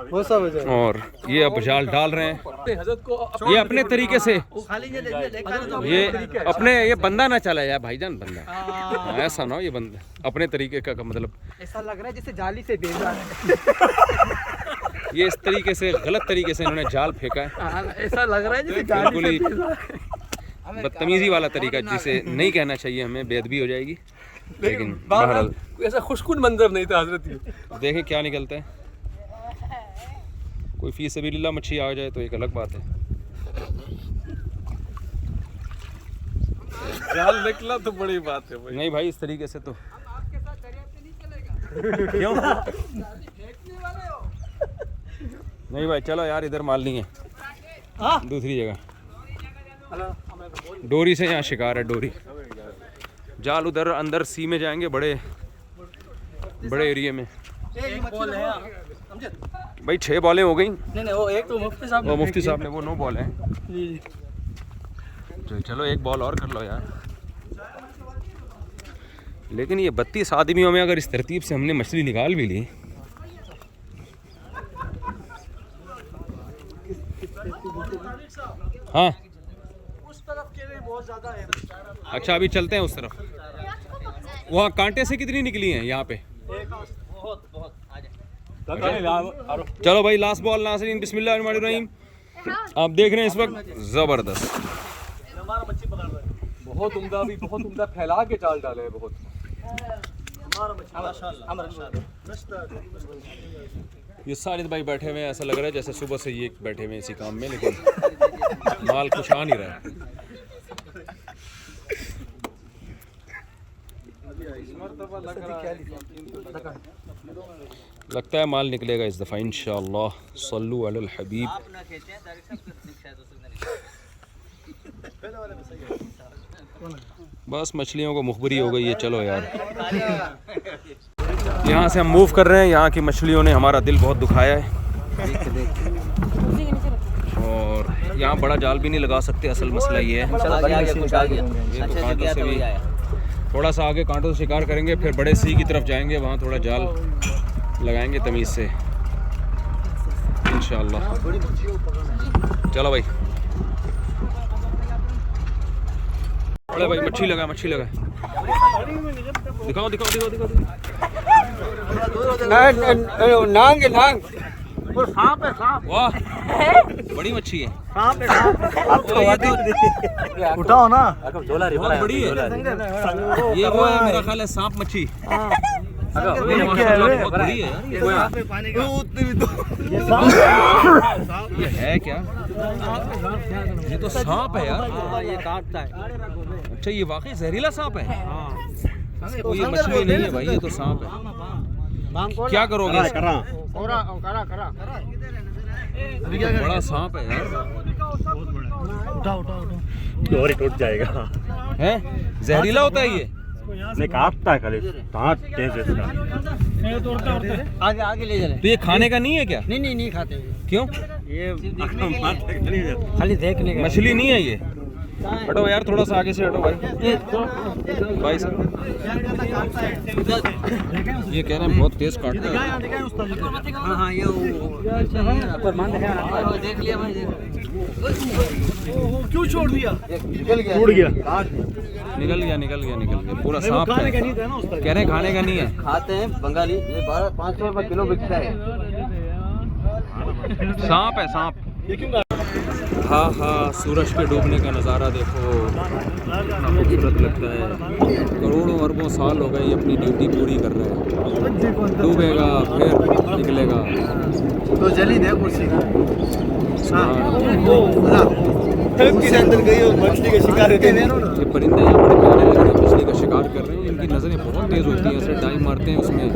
[SPEAKER 2] वो सब है।
[SPEAKER 1] और ये अब जाल डाल रहे हैं।
[SPEAKER 5] हजरत को
[SPEAKER 1] ये अपने तरीके से, ये अपने, ये बंदा ना चला यार भाईजान, बंदा हाँ, ऐसा ना हो। ये बंदा अपने तरीके का मतलब
[SPEAKER 2] ऐसा लग रहा है जैसे जाली से बेचा है।
[SPEAKER 1] ये इस तरीके से, गलत तरीके से इन्होंने जाल फेंका है।
[SPEAKER 2] ऐसा लग रहा है जैसे
[SPEAKER 1] बिल्कुल ही बदतमीजी वाला तरीका, जिसे नहीं कहना चाहिए हमें, बेअदबी हो जाएगी। लेकिन बहरहाल
[SPEAKER 5] ऐसा खुशकुन मंजर नहीं था हजरत।
[SPEAKER 1] देखें क्या निकलता है। कोई फी सबीलिल्लाह मच्छी आ जाए तो एक अलग बात है।
[SPEAKER 5] जाल निकला तो बड़ी बात है भाई।
[SPEAKER 1] नहीं भाई इस तरीके से तो क्यों? नहीं भाई चलो यार, इधर माल नहीं है, दूसरी जगह। डोरी से यहाँ शिकार है, डोरी। जाल उधर अंदर सी में जाएंगे, बड़े बड़े एरिया में। भाई 6 बॉलें हो गई।
[SPEAKER 3] नहीं वो एक तो मुफ्ती साहब
[SPEAKER 1] वो मुफ्ती साहब ने, वो 9 बॉल है।
[SPEAKER 3] जी
[SPEAKER 1] चलो एक बॉल और कर लो यार। लेकिन ये 32 आदमियों में अगर इस तरतीब से हमने मछली निकाल भी ली, हाँ
[SPEAKER 3] उस तरफ के लिए बहुत ज्यादा है।
[SPEAKER 1] अच्छा अभी चलते हैं उस तरफ। वहाँ कांटे से कितनी निकली हैं यहाँ पे? चलो भाई लास्ट बॉल नाज़रीन, बिस्मिल्लाहिर्रहमानिर्रहीम। आप देख रहे हैं इस वक्त ज़बरदस्त,
[SPEAKER 5] बहुत उम्दा, भी बहुत उम्दा फैला के चाल डाले हैं बहुत।
[SPEAKER 1] ये साजिद भाई बैठे हुए हैं, ऐसा लग रहा है जैसे सुबह से ये बैठे हुए हैं इसी काम में, लेकिन माल कुछ आ नहीं रहा है। लगता है माल निकलेगा इस दफ़ा इंशाअल्लाह। सल्लू अलल हबीब। बस मछलियों को मुखबरी हो गई है। चलो यार यहाँ से हम मूव कर रहे हैं। यहाँ की मछलियों ने हमारा दिल बहुत दुखाया है और यहाँ बड़ा जाल भी नहीं लगा सकते। असल मसला ये है, ये तो कांटों से भी थोड़ा सा आगे कांटों से शिकार करेंगे, फिर बड़े सी की तरफ जाएंगे, वहाँ थोड़ा जाल लगाएंगे तमीज़ से इंशाअल्लाह। चलो भाई, अरे भाई मच्छी लगा, मच्छी लगा। दिखाओ दिखाओ दिखाओ दिखाओ।
[SPEAKER 2] नांग है, नांग।
[SPEAKER 1] वाह बड़ी मच्छी है।
[SPEAKER 2] उठाओ ना।
[SPEAKER 1] बहुत बड़ी है ये। वो है मेरा ख्याल है सांप मच्छी। बहुत बड़ी है ये है क्या? ये तो सांप है यार।
[SPEAKER 3] ये काटता है।
[SPEAKER 1] अच्छा ये वाकई जहरीला सांप है। वो ये मछली नहीं है भाई, ये तो सांप है। क्या करोगे? बड़ा सांप है यार।
[SPEAKER 5] और ही टूट जाएगा।
[SPEAKER 1] है जहरीला होता है ये?
[SPEAKER 5] नहीं काटता है खाली, दांत तेज है इसका।
[SPEAKER 6] आगे आगे ले चले।
[SPEAKER 1] तो ये खाने का नहीं है क्या?
[SPEAKER 6] नहीं खाते
[SPEAKER 1] क्यों?
[SPEAKER 6] ये
[SPEAKER 5] ये
[SPEAKER 6] खाली देखने का।
[SPEAKER 1] मछली नहीं है ये? हटो यार थोड़ा सा आगे से हटो भाई साहब। ये कह रहे हैं बहुत तेज काटता है।
[SPEAKER 6] हाँ ये देख लिया भाई,
[SPEAKER 3] क्यों छोड़ दिया?
[SPEAKER 5] टूट गया।
[SPEAKER 1] निकल गया पूरा सांप है। कह रहे हैं खाने का नहीं है।
[SPEAKER 6] खाते हैं बंगाली, ये 500 रुपये किलो बिकता है।
[SPEAKER 1] सांप है सांप। हाँ सूरज के डूबने का नज़ारा देखो, कितना खूबसूरत लगता है। करोड़ों अरबों साल हो गए ये अपनी ड्यूटी पूरी कर रहे हैं। डूबेगा फिर निकलेगा।
[SPEAKER 4] तो जली दे कुर्सी
[SPEAKER 2] के अंदर गई और मछली का शिकार कर
[SPEAKER 1] ये परिंदे यहाँ बड़े प्यारे लग रहे हैं, मछली का शिकार कर रहे हैं। इनकी नज़रें बहुत तेज़ होती हैं, ऐसे डाइव मारते हैं उसमें।